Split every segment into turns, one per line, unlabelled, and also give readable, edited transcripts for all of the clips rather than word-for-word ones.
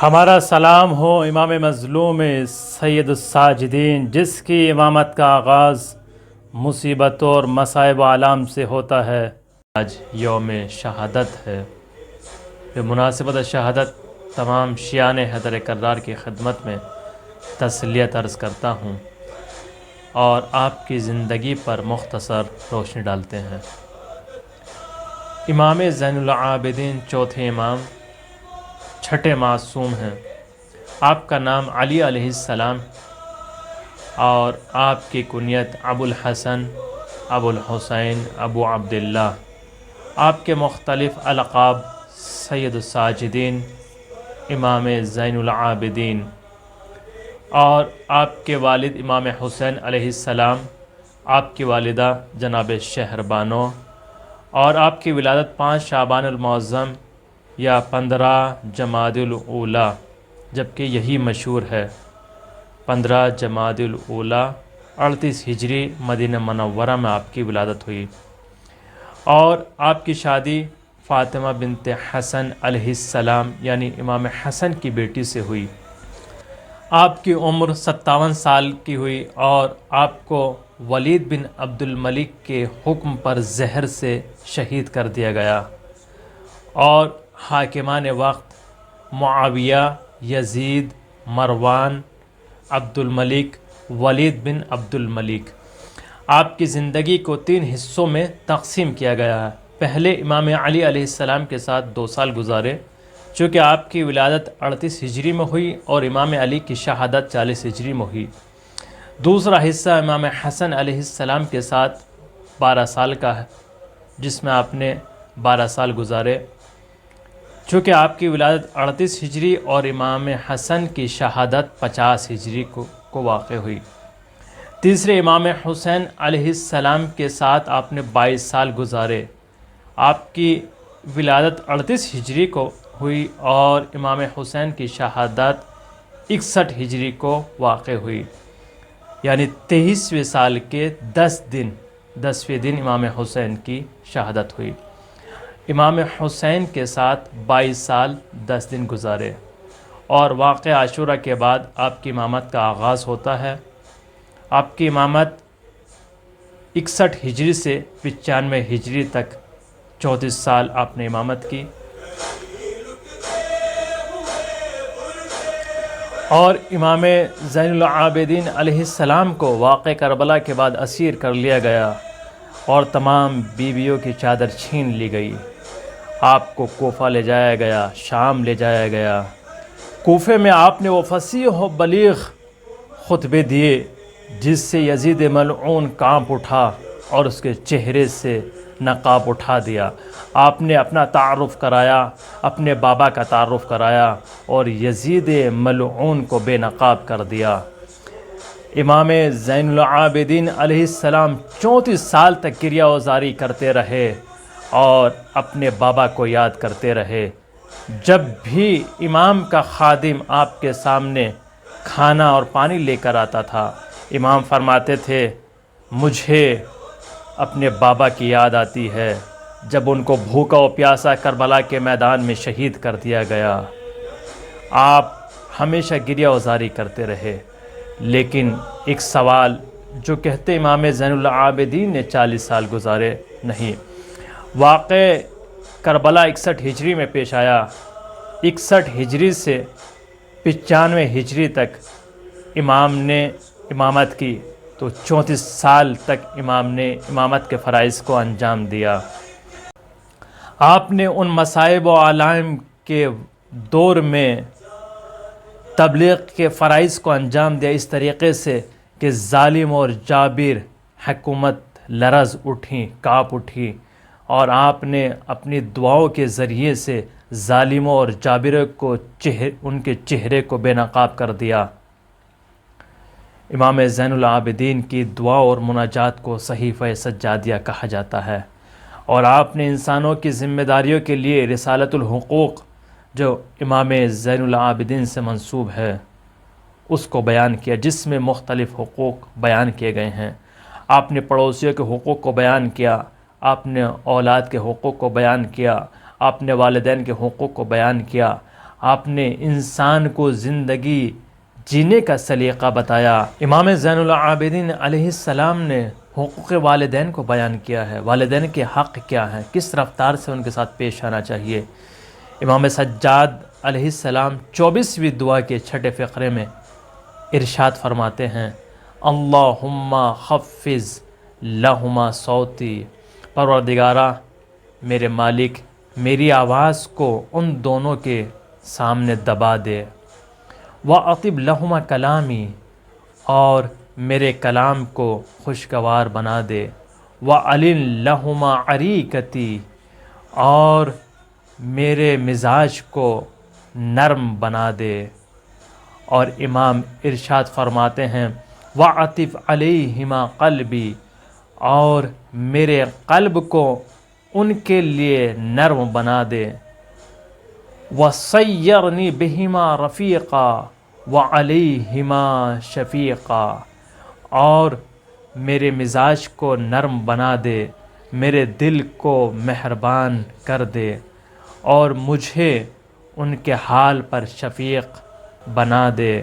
ہمارا سلام ہو امام مظلوم سید الساجدین، جس کی امامت کا آغاز مصیبتوں اور مصائب و آلام سے ہوتا ہے۔ آج یوم شہادت ہے۔ بمناسبت شہادت تمام شیعان حیدر کرار کی خدمت میں تسلیت عرض کرتا ہوں اور آپ کی زندگی پر مختصر روشنی ڈالتے ہیں۔ امام زین العابدین چوتھے امام، چھٹے معصوم ہیں۔ آپ کا نام علی علیہ السلام اور آپ کی کنیت ابو الحسن، ابو الحسین، ابو عبداللہ۔ آپ کے مختلف القاب سید الساجدین، امام زین العابدین، اور آپ کے والد امام حسین علیہ السلام، آپ کی والدہ جناب شہربانو، اور آپ کی ولادت 5 شعبان المعظم یا 15 جمادی الاولیٰ، جبکہ یہی مشہور ہے 15 جمادی الاولیٰ 38 ہجری مدینہ منورہ میں آپ کی ولادت ہوئی، اور آپ کی شادی فاطمہ بنت حسن علیہ السلام یعنی امام حسن کی بیٹی سے ہوئی۔ آپ کی عمر 57 سال کی ہوئی اور آپ کو ولید بن عبد الملک کے حکم پر زہر سے شہید کر دیا گیا، اور حاکمان وقت معاویہ، یزید، مروان، عبد الملک، ولید بن عبد الملک۔ آپ کی زندگی کو 3 حصوں میں تقسیم کیا گیا ہے۔ پہلے امام علی علیہ السلام کے ساتھ 2 سال گزارے، چونکہ آپ کی ولادت 38 ہجری میں ہوئی اور امام علی کی شہادت 40 ہجری میں ہوئی۔ دوسرا حصہ امام حسن علیہ السلام کے ساتھ 12 سال کا ہے، جس میں آپ نے 12 سال گزارے، چونکہ آپ کی ولادت 38 ہجری اور امام حسن کی شہادت 50 ہجری کو واقع ہوئی۔ تیسرے امام حسین علیہ السلام کے ساتھ آپ نے 22 سال گزارے۔ آپ کی ولادت 38 ہجری کو ہوئی اور امام حسین کی شہادت 61 ہجری کو واقع ہوئی، یعنی 23ویں سال کے 10ویں دن امام حسین کی شہادت ہوئی۔ امام حسین کے ساتھ 22 سال 10 دن گزارے، اور واقعہ عاشورہ کے بعد آپ کی امامت کا آغاز ہوتا ہے۔ آپ کی امامت 61 ہجری سے 95 ہجری تک 34 سال آپ نے امامت کی، اور امام زین العابدین علیہ السلام کو واقع کربلا کے بعد اسیر کر لیا گیا اور تمام بیویوں کی چادر چھین لی گئی۔ آپ کو کوفہ لے جایا گیا، شام لے جایا گیا۔ کوفے میں آپ نے وہ فصیح و بلیغ خطبے دیے جس سے یزید ملعون کانپ اٹھا اور اس کے چہرے سے نقاب اٹھا دیا۔ آپ نے اپنا تعارف کرایا، اپنے بابا کا تعارف کرایا اور یزید ملعون کو بے نقاب کر دیا۔ امام زین العابدین علیہ السلام 34 سال تک گریہ وزاری کرتے رہے اور اپنے بابا کو یاد کرتے رہے۔ جب بھی امام کا خادم آپ کے سامنے کھانا اور پانی لے کر آتا تھا، امام فرماتے تھے، مجھے اپنے بابا کی یاد آتی ہے جب ان کو بھوکا و پیاسا کربلا کے میدان میں شہید کر دیا گیا۔ آپ ہمیشہ گریہ وزاری کرتے رہے، لیکن ایک سوال جو کہتے امام زین العابدین نے 40 سال گزارے، نہیں، واقع کربلا 61 ہجری میں پیش آیا۔ 61 ہجری سے 95 ہجری تک امام نے امامت کی، تو 34 سال تک امام نے امامت کے فرائض کو انجام دیا۔ آپ نے ان مصائب و آلام کے دور میں تبلیغ کے فرائض کو انجام دیا اس طریقے سے کہ ظالم اور جابر حکومت لرز اٹھی، کانپ اٹھی، اور آپ نے اپنی دعاؤں کے ذریعے سے ظالموں اور جابروں کو ان کے چہرے کو بے نقاب کر دیا۔ امام زین العابدین کی دعا اور مناجات کو صحیفہ سجادیہ کہا جاتا ہے، اور آپ نے انسانوں کی ذمہ داریوں کے لیے رسالۃ الحقوق جو امام زین العابدین سے منسوب ہے اس کو بیان کیا، جس میں مختلف حقوق بیان کیے گئے ہیں۔ آپ نے پڑوسیوں کے حقوق کو بیان کیا، آپ نے اولاد کے حقوق کو بیان کیا، آپ نے والدین کے حقوق کو بیان کیا، آپ نے انسان کو زندگی جینے کا سلیقہ بتایا۔ امام زین العابدین علیہ السلام نے حقوق والدین کو بیان کیا ہے، والدین کے حق کیا ہیں، کس رفتار سے ان کے ساتھ پیش آنا چاہیے۔ امام سجاد علیہ السلام 24ویں دعا کے 6 فقرے میں ارشاد فرماتے ہیں، اللہم خفض لہما صوتی، پروردگارہ میرے مالک میری آواز کو ان دونوں کے سامنے دبا دے، وَأَطِبْ لَهُمَا کلامی، اور میرے کلام کو خوشگوار بنا دے، وَأَلِنْ لَهُمَا عَرِيكَتِي، اور میرے مزاج کو نرم بنا دے۔ اور امام ارشاد فرماتے ہیں، وَعَطِفْ عَلَيْهِمَا قَلْبِي، اور میرے قلب کو ان کے لیے نرم بنا دے، وَصَيَّرْنِي بِهِمَا رَفِيقًا وَعَلَيْهِمَا شَفِيقًا، اور میرے مزاج کو نرم بنا دے، میرے دل کو مہربان کر دے، اور مجھے ان کے حال پر شفیق بنا دے۔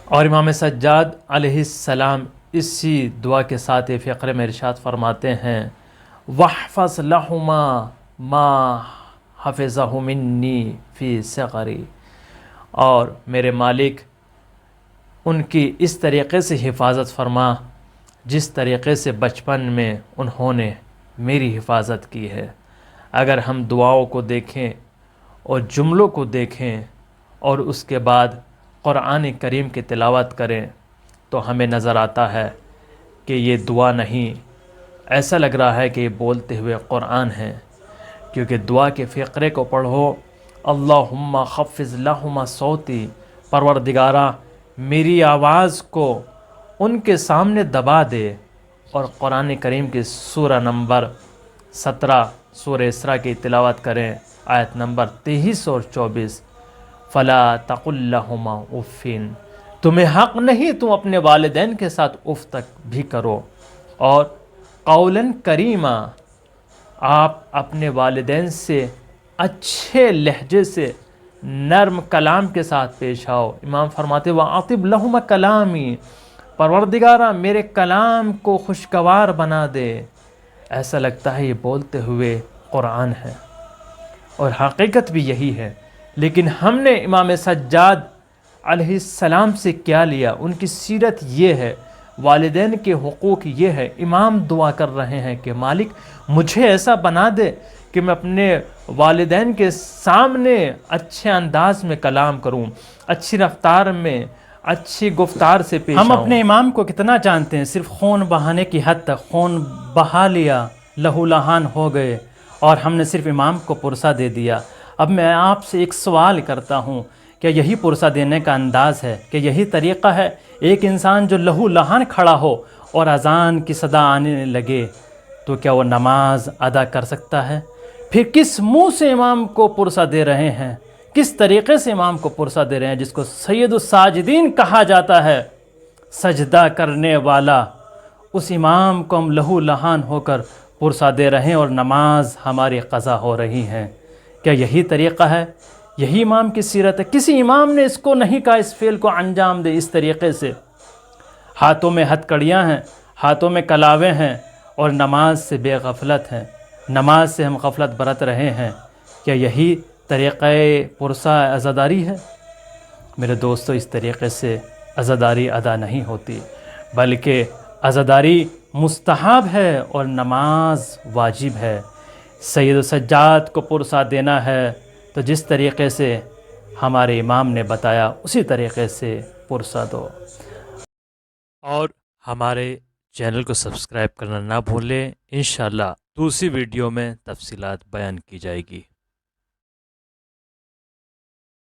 اور امام سجاد علیہ السلام اسی دعا کے ساتھ فقرے میں ارشاد فرماتے ہیں، وَاحْفَظْ لَهُمَا مَا حَفِظَهُ مِنِّي فِي صِغَرِي، اور میرے مالک ان کی اس طریقے سے حفاظت فرما جس طریقے سے بچپن میں انہوں نے میری حفاظت کی ہے۔ اگر ہم دعاؤں کو دیکھیں اور جملوں کو دیکھیں اور اس کے بعد قرآن کریم کی تلاوت کریں تو ہمیں نظر آتا ہے کہ یہ دعا نہیں، ایسا لگ رہا ہے کہ یہ بولتے ہوئے قرآن ہے، کیونکہ دعا کے فقرے کو پڑھو، اللہم خفض لہما صوتی، پروردگارہ میری آواز کو ان کے سامنے دبا دے، اور قرآن کریم کی سورہ نمبر 17 سورہ اسراء کی تلاوت کریں، آیت نمبر 23 اور 24، فلا تقل لہما اف، تمہیں حق نہیں تم اپنے والدین کے ساتھ اف تک بھی کرو، اور قولاً کریما، آپ اپنے والدین سے اچھے لہجے سے نرم کلام کے ساتھ پیش آؤ۔ امام فرماتے وَأَطِبْ لَهُمَا کلامی، پروردگارہ میرے کلام کو خوشگوار بنا دے۔ ایسا لگتا ہے یہ بولتے ہوئے قرآن ہے، اور حقیقت بھی یہی ہے، لیکن ہم نے امام سجاد علیہ السلام سے کیا لیا؟ ان کی سیرت یہ ہے، والدین کے حقوق یہ ہے۔ امام دعا کر رہے ہیں کہ مالک مجھے ایسا بنا دے کہ میں اپنے والدین کے سامنے اچھے انداز میں کلام کروں، اچھی رفتار میں، اچھی گفتار سے پیش آؤں۔
ہم اپنے امام کو کتنا جانتے ہیں؟ صرف خون بہانے کی حد تک خون بہا لیا، لہو لہان ہو گئے، اور ہم نے صرف امام کو پرسہ دے دیا۔ اب میں آپ سے ایک سوال کرتا ہوں، کیا یہی پرسہ دینے کا انداز ہے؟ کہ یہی طریقہ ہے؟ ایک انسان جو لہو لہان کھڑا ہو اور اذان کی صدا آنے لگے تو کیا وہ نماز ادا کر سکتا ہے؟ پھر کس منہ سے امام کو پرسہ دے رہے ہیں؟ کس طریقے سے امام کو پرسہ دے رہے ہیں، جس کو سید الساجدین کہا جاتا ہے؟ سجدہ کرنے والا، اس امام کو ہم لہو لہان ہو کر پرسہ دے رہے ہیں اور نماز ہماری قضا ہو رہی ہے۔ کیا یہی طریقہ ہے؟ یہی امام کی سیرت ہے؟ کسی امام نے اس کو نہیں کہا اس فعل کو انجام دے اس طریقے سے۔ ہاتھوں میں ہتھ کڑیاں ہیں، ہاتھوں میں کلاویں ہیں، اور نماز سے بے غفلت ہیں، نماز سے ہم غفلت برت رہے ہیں۔ کیا یہی طریقہ پرسہ عزاداری ہے؟ میرے دوستو، اس طریقے سے عزاداری ادا نہیں ہوتی، بلکہ عزاداری مستحب ہے اور نماز واجب ہے۔ سید السجاد کو پرسہ دینا ہے تو جس طریقے سے ہمارے امام نے بتایا اسی طریقے سے پرسہ دو۔
اور ہمارے چینل کو سبسکرائب کرنا نہ بھولیں، انشاءاللہ دوسری ویڈیو میں تفصیلات بیان کی جائے گی۔